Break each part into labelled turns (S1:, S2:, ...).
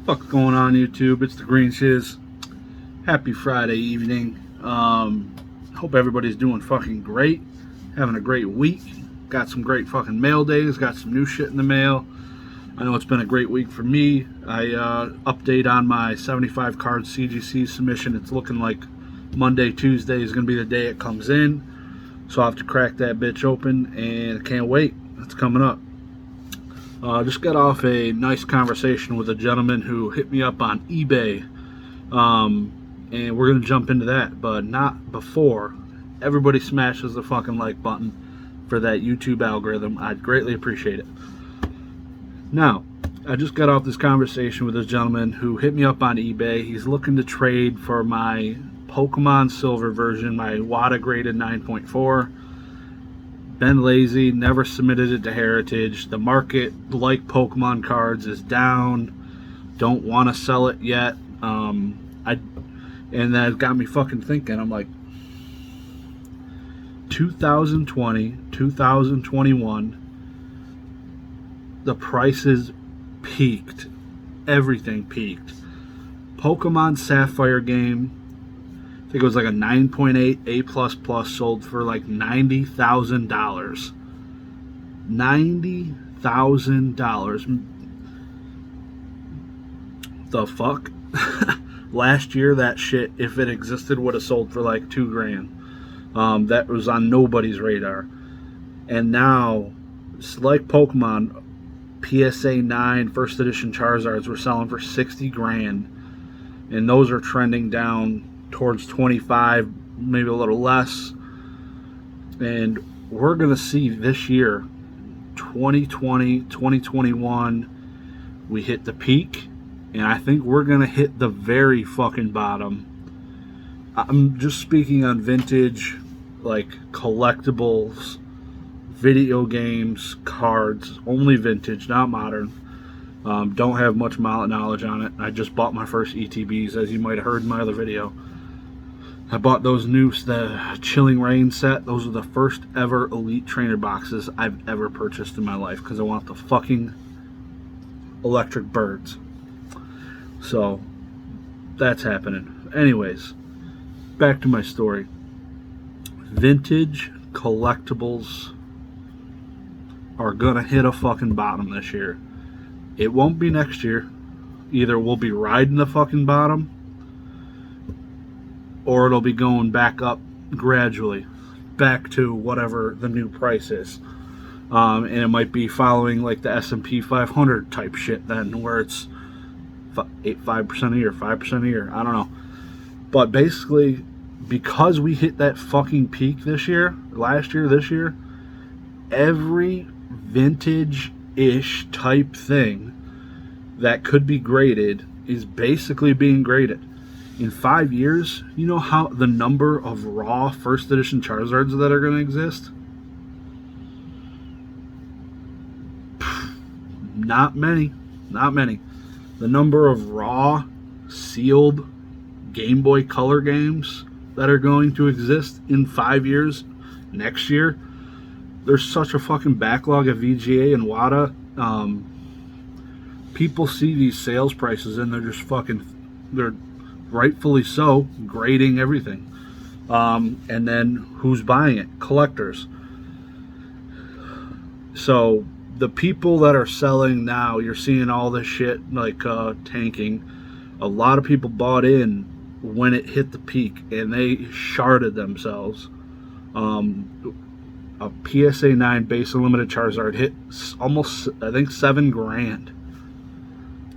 S1: What's going on YouTube? It's the Green Shiz. Happy Friday evening. Hope everybody's doing fucking great. Having a great week. Got some great fucking mail days. Got some new shit in the mail. I know it's been a great week for me. I update on my 75 card CGC submission. It's looking like Monday, Tuesday is going to be the day it comes in. So I'll have to crack that bitch open, and I can't wait. It's coming up. Just got off a nice conversation with a gentleman who hit me up on eBay, and we're going to jump into that, but not before everybody smashes the fucking like button for that YouTube algorithm. I'd greatly appreciate it. Now, I just got off this conversation with this gentleman who hit me up on eBay. He's looking to trade for my Pokemon Silver version, my WADA graded 9.4. Been lazy, never submitted it to Heritage. The market, like Pokemon cards, is down. Don't want to sell it yet. And that got me fucking thinking. I'm like, 2020, 2021, the prices peaked. Everything peaked. Pokemon Sapphire game, I think it was like a 9.8 A++ sold for like $90,000. $90,000. The fuck? Last year, that shit, if it existed, would have sold for like $2,000. That was on nobody's radar. And now, it's like Pokemon, PSA 9 first edition Charizards were selling for $60,000, and those are trending down towards 25, maybe a little less. And we're gonna see this year, 2020, 2021, we hit the peak, and I think we're gonna hit the very fucking bottom. I'm just speaking on vintage, like collectibles, video games, cards, only vintage, not modern. Don't have much knowledge on it. I just bought my first ETBs, as you might have heard in my other video. I bought those the Chilling Reign set. Those are the first ever Elite Trainer boxes I've ever purchased in my life because I want the fucking electric birds. So, that's happening. Anyways, back to my story. Vintage collectibles are gonna hit a fucking bottom this year. It won't be next year. Either we'll be riding the fucking bottom, or it'll be going back up gradually, back to whatever the new price is. And it might be following like the S&P 500 type shit then, where it's 5% a year, 5% a year. I don't know. But basically, because we hit that fucking peak this year, last year, this year, every vintage-ish type thing that could be graded is basically being graded. In 5 years, you know how the number of raw first edition Charizards that are going to exist? Not many. Not many. The number of raw, sealed Game Boy Color games that are going to exist in 5 years, next year, there's such a fucking backlog of VGA and WADA. People see these sales prices and they're just fucking, they're rightfully so, grading everything. And then who's buying it? Collectors. So the people that are selling now, you're seeing all this shit like tanking. A lot of people bought in when it hit the peak and they sharded themselves. A PSA 9 base unlimited Charizard hit almost, I think, $7,000.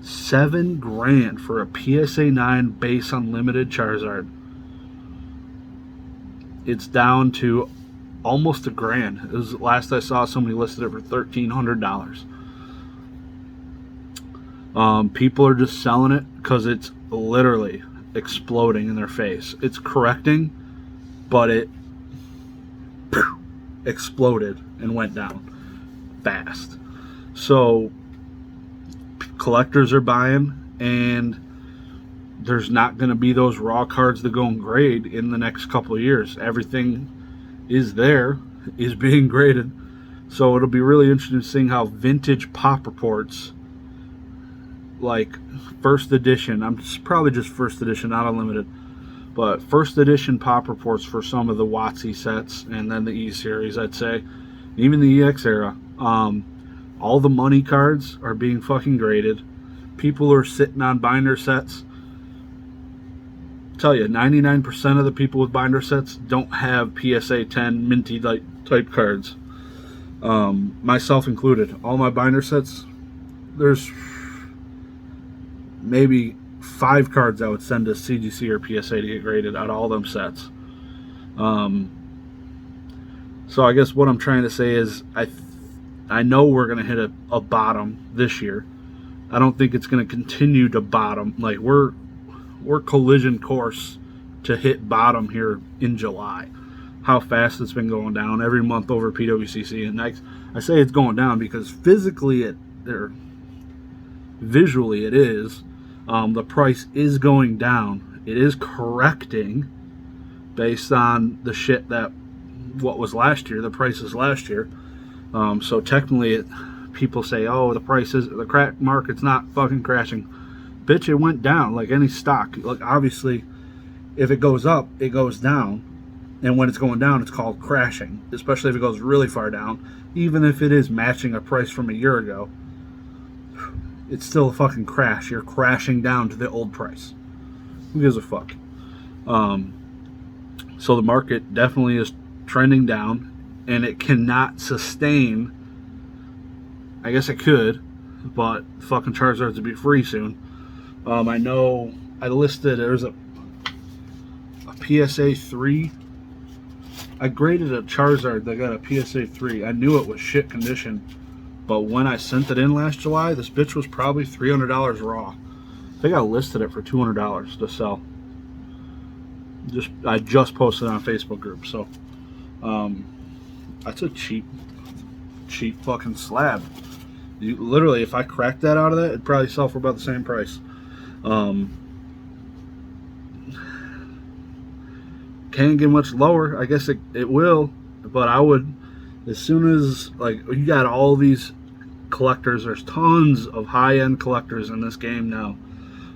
S1: $7,000 for a PSA 9 base unlimited Charizard. It's down to almost $1,000. It was, last I saw, somebody listed it for $1,300. People are just selling it because it's literally exploding in their face. It's correcting, but it exploded and went down fast. So collectors are buying, and there's not going to be those raw cards that go and grade in the next couple of years. Everything is there, is being graded. So it'll be really interesting seeing how vintage pop reports like first edition. Probably just first edition, not unlimited. But first edition pop reports for some of the WotC sets, and then the E series, I'd say, even the EX era. All the money cards are being fucking graded. People are sitting on binder sets. Tell you, 99% of the people with binder sets don't have PSA 10 minty type cards. Myself included. All my binder sets, there's maybe 5 cards I would send to CGC or PSA to get graded out of all them sets. So I guess what I'm trying to say is I know we're going to hit a bottom this year. I don't think it's going to continue to bottom. Like we're collision course to hit bottom here in July. How fast it's been going down every month over PWCC, and I say it's going down because physically visually it is. The price is going down. It is correcting based on the shit that what was last year, the prices last year. So technically, people say, "Oh, the crack market's not fucking crashing." Bitch, it went down like any stock. Like obviously, if it goes up, it goes down, and when it's going down, it's called crashing. Especially if it goes really far down, even if it is matching a price from a year ago. It's still a fucking crash. You're crashing down to the old price. Who gives a fuck? So the market definitely is trending down, and it cannot sustain. I guess it could, but fucking Charizards will be free soon. I know I listed there's a PSA 3. I graded a Charizard that got a PSA 3. I knew it was shit condition. But when I sent it in last July, this bitch was probably $300 raw. I think I listed it for $200 to sell. I just posted it on Facebook group, so that's a cheap fucking slab. You literally, if I cracked that out of that, it'd probably sell for about the same price. Can't get much lower. I guess it will, but I would. As soon as, like, you got all these collectors, there's tons of high-end collectors in this game now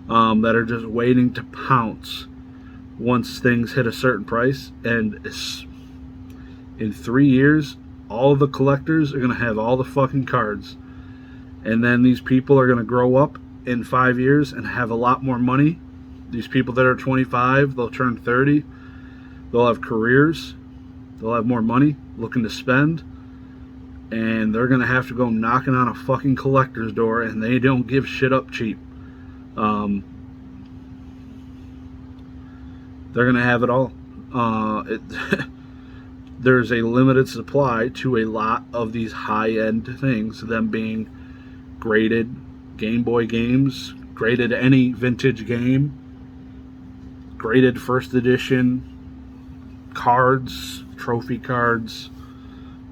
S1: that are just waiting to pounce once things hit a certain price. And in 3 years, all the collectors are going to have all the fucking cards. And then these people are going to grow up in 5 years and have a lot more money. These people that are 25, they'll turn 30. They'll have careers. They'll have more money looking to spend, and they're going to have to go knocking on a fucking collector's door, and they don't give shit up cheap. They're going to have it all. There's a limited supply to a lot of these high-end things, them being graded Game Boy games, graded any vintage game, graded first edition cards, trophy cards.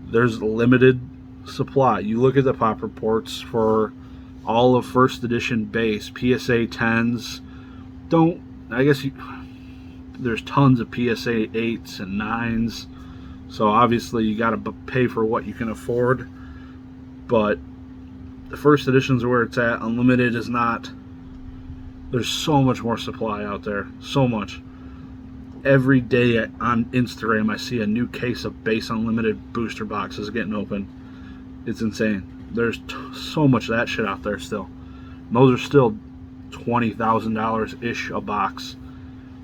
S1: There's limited supply. You look at the pop reports for all of first edition base PSA 10s. There's tons of PSA 8s and 9s. So obviously you got to pay for what you can afford. But the first editions are where it's at. Unlimited is not. There's so much more supply out there. So much. Every day on Instagram I see a new case of base unlimited booster boxes getting open. It's insane. There's so much of that shit out there still. And those are still $20,000 ish a box.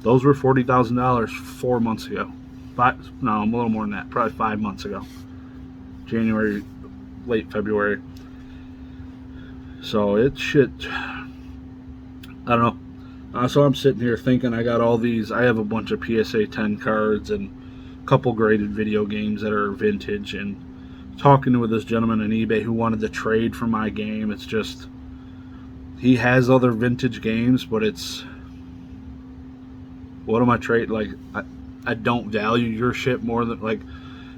S1: Those were $40,000 4 months ago. I'm a little more than that. Probably 5 months ago. January, late February. So it's shit. I don't know. So I'm sitting here thinking I got all these. I have a bunch of PSA 10 cards and a couple graded video games that are vintage. And talking with this gentleman on eBay who wanted to trade for my game, it's just, he has other vintage games, but it's, what am I trading? Like, I don't value your shit more than, like,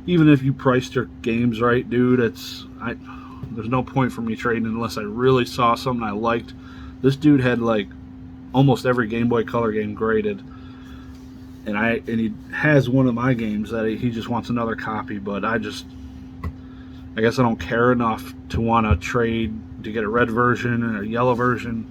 S1: even if you priced your games right, dude, there's no point for me trading unless I really saw something I liked. This dude had, like, almost every Game Boy Color game graded, and he has one of my games that he just wants another copy. But I guess I don't care enough to want to trade to get a red version and a yellow version.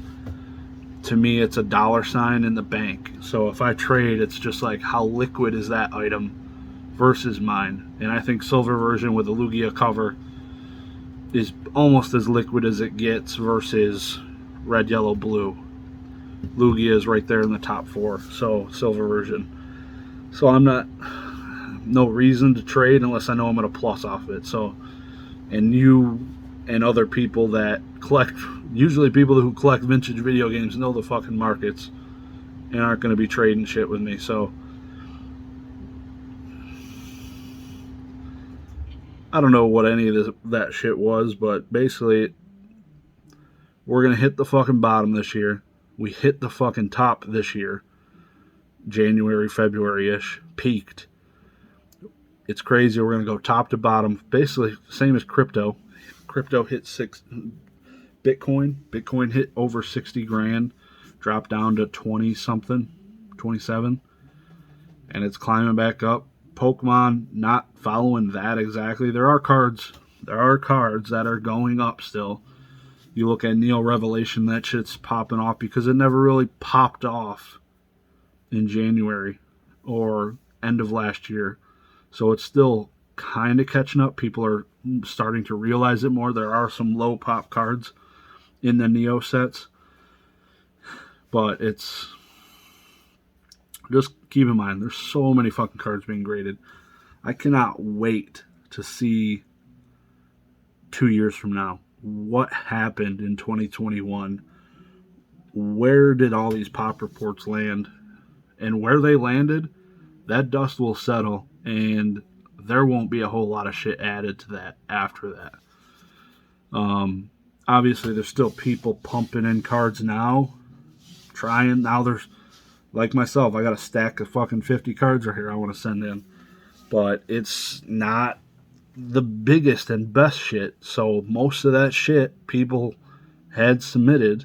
S1: to me, it's a dollar sign in the bank. So if I trade, it's just like, how liquid is that item versus mine? And I think silver version with the Lugia cover is almost as liquid as it gets versus red, yellow, blue. Lugia is right there in the top 4, so silver version. So I'm not, no reason to trade unless I know I'm going to plus off it. So, and you and other people that collect, usually people who collect vintage video games, know the fucking markets and aren't going to be trading shit with me. So I don't know what any of that shit was, but basically we're going to hit the fucking bottom this year. We hit the fucking top this year. January, February-ish, peaked. It's crazy. We're going to go top to bottom. Basically, same as crypto. Crypto hit Bitcoin hit over 60 grand, dropped down to 20 something, 27, and it's climbing back up. Pokemon not following that exactly. There are cards that are going up still. You look at Neo Revelation, that shit's popping off because it never really popped off in January or end of last year. So it's still kind of catching up. People are starting to realize it more. There are some low pop cards in the Neo sets, but it's just keep in mind there's so many fucking cards being graded. I cannot wait to see 2 years from now what happened in 2021. Where did all these pop reports land? And where they landed, that dust will settle, and there won't be a whole lot of shit added to that after that. Obviously, there's still people pumping in cards now, trying. Now there's, like myself, I got a stack of fucking 50 cards right here I want to send in. But it's not the biggest and best shit, so most of that shit people had submitted.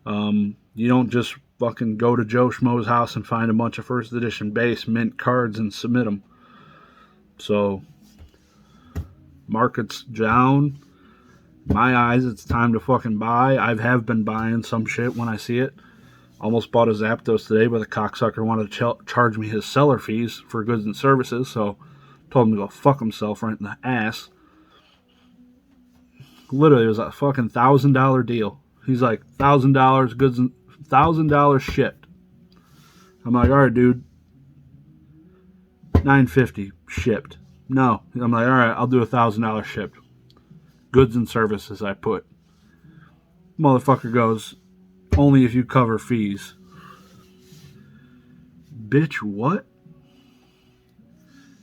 S1: You don't just fucking go to Joe Schmo's house and find a bunch of first edition base mint cards and submit them. So, market's down. My eyes, it's time to fucking buy. I have been buying some shit when I see it. Almost bought a Zapdos today, but the cocksucker wanted to charge me his seller fees for goods and services, so told him to go fuck himself right in the ass. Literally, it was a fucking $1,000 deal. He's like, $1,000 goods and $1,000 shipped. I'm like, all right, dude, $950 shipped. No, I'm like, all right, I'll do $1,000 shipped. Goods and services, I put. Motherfucker goes, only if you cover fees. Bitch, what?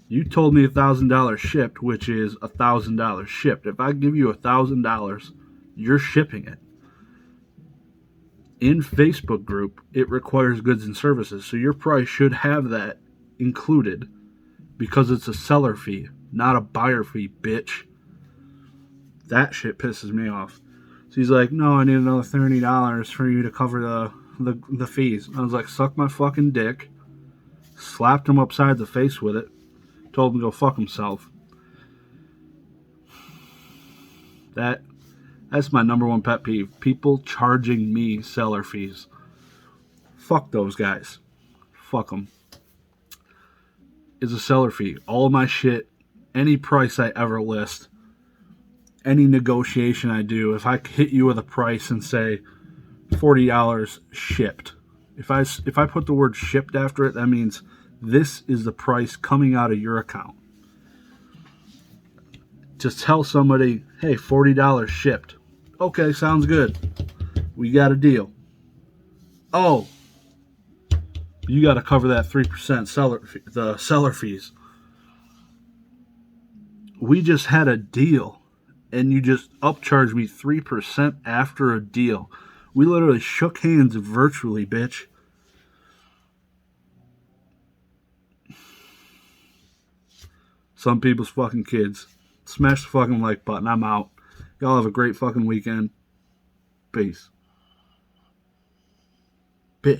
S1: You told me $1,000 shipped, which is $1,000 shipped. If I give you $1,000, you're shipping it. In Facebook group, it requires goods and services, so your price should have that included because it's a seller fee, not a buyer fee, bitch. That shit pisses me off. So he's like, no, I need another $30 for you to cover the fees. I was like, suck my fucking dick. Slapped him upside the face with it. Told him to go fuck himself. That's my number one pet peeve. People charging me seller fees. Fuck those guys. Fuck them. It's a seller fee. All my shit, any price I ever list, any negotiation I do, if I hit you with a price and say $40 shipped, if I put the word shipped after it, that means this is the price coming out of your account. Just tell somebody, hey, $40 shipped. Okay, sounds good. We got a deal. Oh, you got to cover that 3% the seller fees. We just had a deal, and you just upcharged me 3% after a deal. We literally shook hands virtually, bitch. Some people's fucking kids. Smash the fucking like button. I'm out. Y'all have a great fucking weekend. Peace. Bitch.